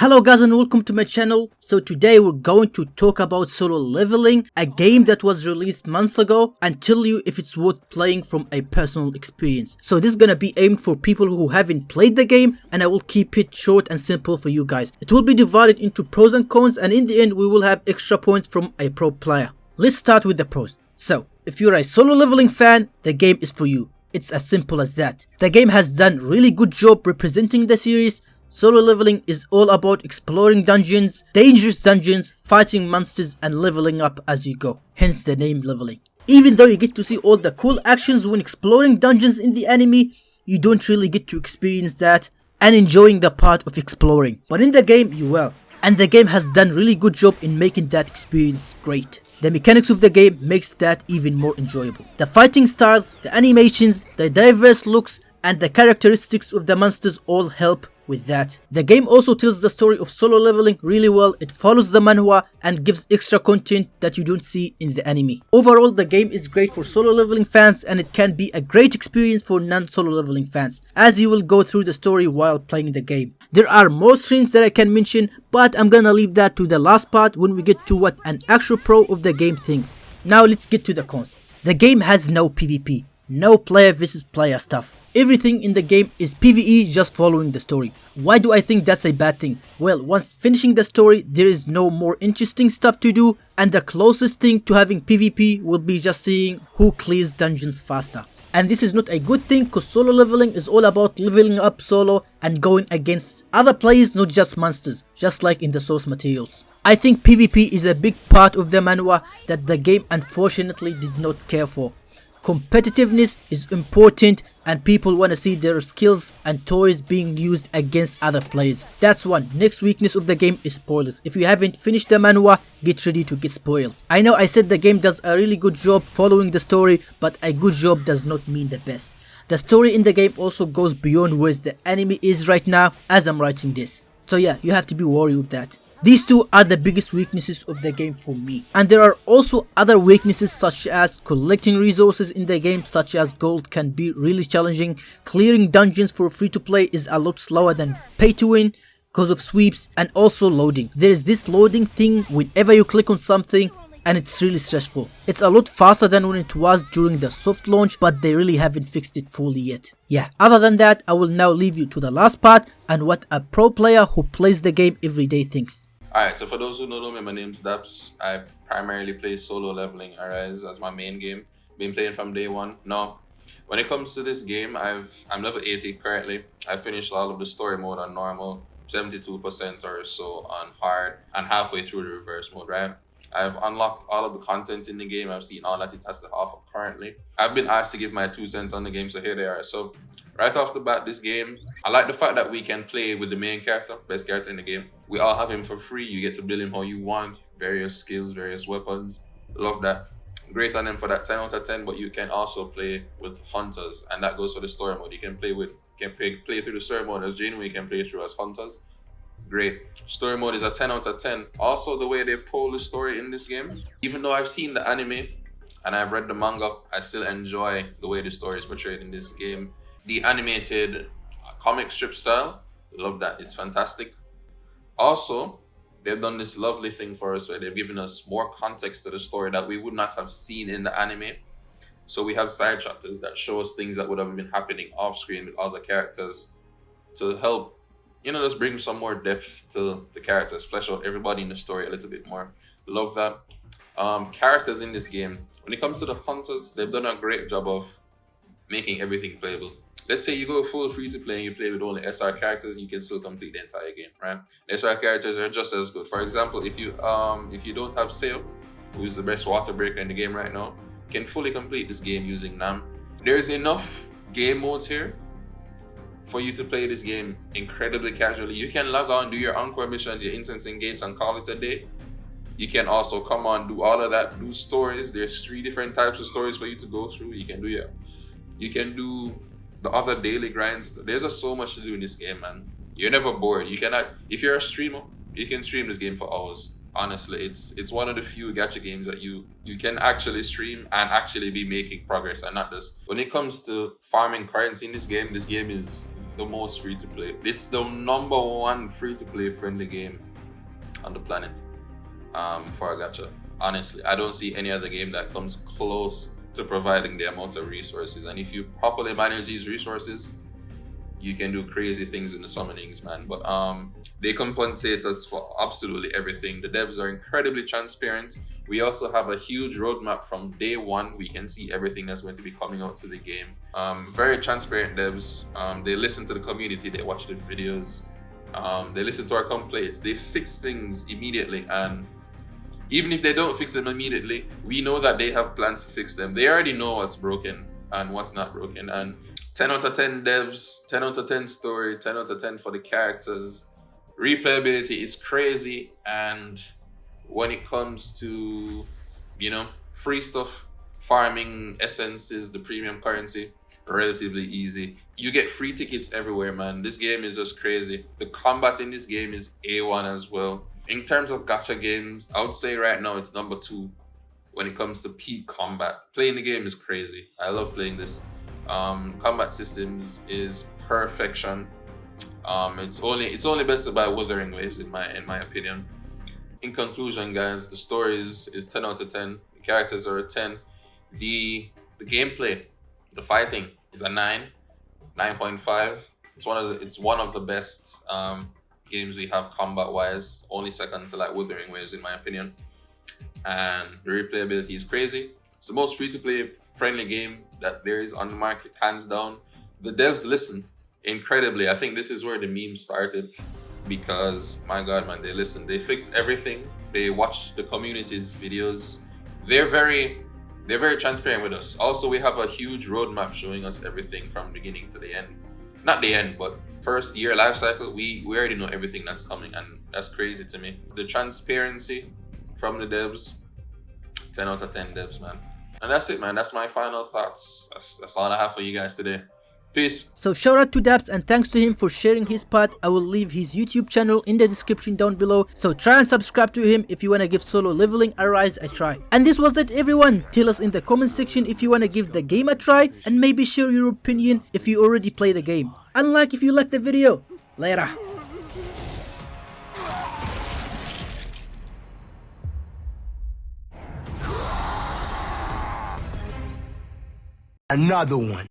Hello guys and welcome to my channel. So today we're going to talk about Solo Leveling, a game that was released months ago, and tell you if it's worth playing from a personal experience. So this is gonna be aimed for people who haven't played the game, and I will keep it short and simple for you guys. It will be divided into pros and cons, and in the end we will have extra points from a pro player. Let's start with the pros. So if you're a Solo Leveling fan, the game is for you. It's as simple as that. The game has done really good job representing the series. Solo Leveling is all about exploring dungeons, dangerous dungeons, fighting monsters and leveling up as you go, hence the name Leveling. Even though you get to see all the cool actions when exploring dungeons in the anime, you don't really get to experience that and enjoying the part of exploring. But in the game you will, and the game has done really good job in making that experience great. The mechanics of the game makes that even more enjoyable. The fighting styles, the animations, the diverse looks and the characteristics of the monsters all help with that. The game also tells the story of Solo Leveling really well. It follows the manhwa and gives extra content that you don't see in the anime. Overall, the game is great for Solo Leveling fans, and it can be a great experience for non-Solo Leveling fans, as you will go through the story while playing the game. There are more strengths that I can mention, but I'm gonna leave that to the last part when we get to what an actual pro of the game thinks. Now let's get to the cons. The game has no PvP. No player versus player stuff. Everything in the game is PvE, just following the story. Why do I think that's a bad thing? Well, once finishing the story, there is no more interesting stuff to do, and the closest thing to having PvP will be just seeing who clears dungeons faster. And this is not a good thing, cause Solo Leveling is all about leveling up solo and going against other players, not just monsters, just like in the source materials. I think PvP is a big part of the manhwa that the game unfortunately did not care for. Competitiveness is important and people want to see their skills and toys being used against other players. That's one. Next weakness of the game is spoilers. If you haven't finished the manhwa, get ready to get spoiled. I know I said the game does a really good job following the story, but a good job does not mean the best. The story in the game also goes beyond where the anime is right now as I'm writing this. So yeah, you have to be wary of that. These two are the biggest weaknesses of the game for me. And there are also other weaknesses such as collecting resources in the game, such as gold, can be really challenging. Clearing dungeons for free to play is a lot slower than pay to win because of sweeps, and also loading. There is this loading thing whenever you click on something and it's really stressful. It's a lot faster than when it was during the soft launch, but they really haven't fixed it fully yet. Yeah, other than that, I will now leave you to the last part and what a pro player who plays the game every day thinks. Alright, so for those who don't know me, my name's Daps. I primarily play Solo Leveling Arise as my main game. Been playing from day one. Now, when it comes to this game, I'm level 80 currently. I finished all of the story mode on normal, 72% or so on hard, and halfway through the reverse mode, right? I've unlocked all of the content in the game. I've seen all that it has to offer currently. I've been asked to give my 2 cents on the game, so here they are. So right off the bat, this game, I like the fact that we can play with the main character, best character in the game. We all have him for free. You get to build him how you want, various skills, various weapons. Love that. Great on him for that 10 out of 10, but you can also play with hunters, and that goes for the story mode. You can play through the story mode as Janeway, you can play through as hunters. Great. Story mode is a 10 out of 10. Also, the way they've told the story in this game, even though I've seen the anime and I've read the manga, I still enjoy the way the story is portrayed in this game. The animated comic strip style, love that. It's fantastic. Also, they've done this lovely thing for us where they've given us more context to the story that we would not have seen in the anime. So we have side chapters that show us things that would have been happening off screen with other characters to help, just bring some more depth to the characters, flesh out everybody in the story a little bit more. Love that. Characters in this game, when it comes to the hunters, they've done a great job of making everything playable. Let's say you go full free to play and you play with only SR characters, you can still complete the entire game, right? SR characters are just as good. For example, if you don't have Sail, who is the best water breaker in the game right now, you can fully complete this game using Nam. There's enough game modes here for you to play this game incredibly casually. You can log on, do your encore missions, your incensing gates, and call it a day. You can also come on, do all of that, do stories. There's 3 different types of stories for you to go through. You can do the other daily grinds. There's just so much to do in this game, man. You're never bored. If you're a streamer, you can stream this game for hours. Honestly, it's one of the few gacha games that you can actually stream and actually be making progress and not just. When it comes to farming currency in this game is the most free to play. It's the number one free to play friendly game on the planet for a gacha. Honestly, I don't see any other game that comes close to providing the amount of resources. And if you properly manage these resources, you can do crazy things in the summonings, man. But they compensate us for absolutely everything. The devs are incredibly transparent. We also have a huge roadmap from day one. We can see everything that's going to be coming out to the game. Very transparent devs. They listen to the community. They watch the videos. They listen to our complaints. They fix things immediately. And even if they don't fix them immediately, we know that they have plans to fix them. They already know what's broken and what's not broken. And 10 out of 10 devs, 10 out of 10 story, 10 out of 10 for the characters. Replayability is crazy. And when it comes to, you know, free stuff, farming essences, the premium currency, relatively easy. You get free tickets everywhere, man. This game is just crazy. The combat in this game is A1 as well. In terms of gacha games, I would say right now it's number 2 when it comes to peak combat. Playing the game is crazy. I love playing this. Combat systems is perfection. It's only bested by Wuthering Waves in my opinion. In conclusion, guys, the story is 10 out of 10. The characters are a 10. The gameplay, the fighting is a 9.5. It's one of the best games we have combat wise, only second to like Wuthering Waves in my opinion. And the replayability is crazy. It's the most free to play friendly game that there is on the market, hands down. The devs listen incredibly. I think this is where the meme started, because my god, man, they listen. They fix everything. They watch the community's videos. They're very transparent with us. Also, we have a huge roadmap showing us everything from beginning to the end. Not the end, but first year life cycle. We already know everything that's coming, and that's crazy to me. The transparency from the devs, 10 out of 10 devs, man. And that's it, man. That's my final thoughts. That's all I have for you guys today. Peace. So shout out to Daps and thanks to him for sharing his part. I will leave his YouTube channel in the description down below. So try and subscribe to him if you want to give Solo Leveling Arise a try. And this was it, everyone. Tell us in the comment section if you want to give the game a try, and maybe share your opinion if you already play the game. And like if you liked the video. Later. Another one.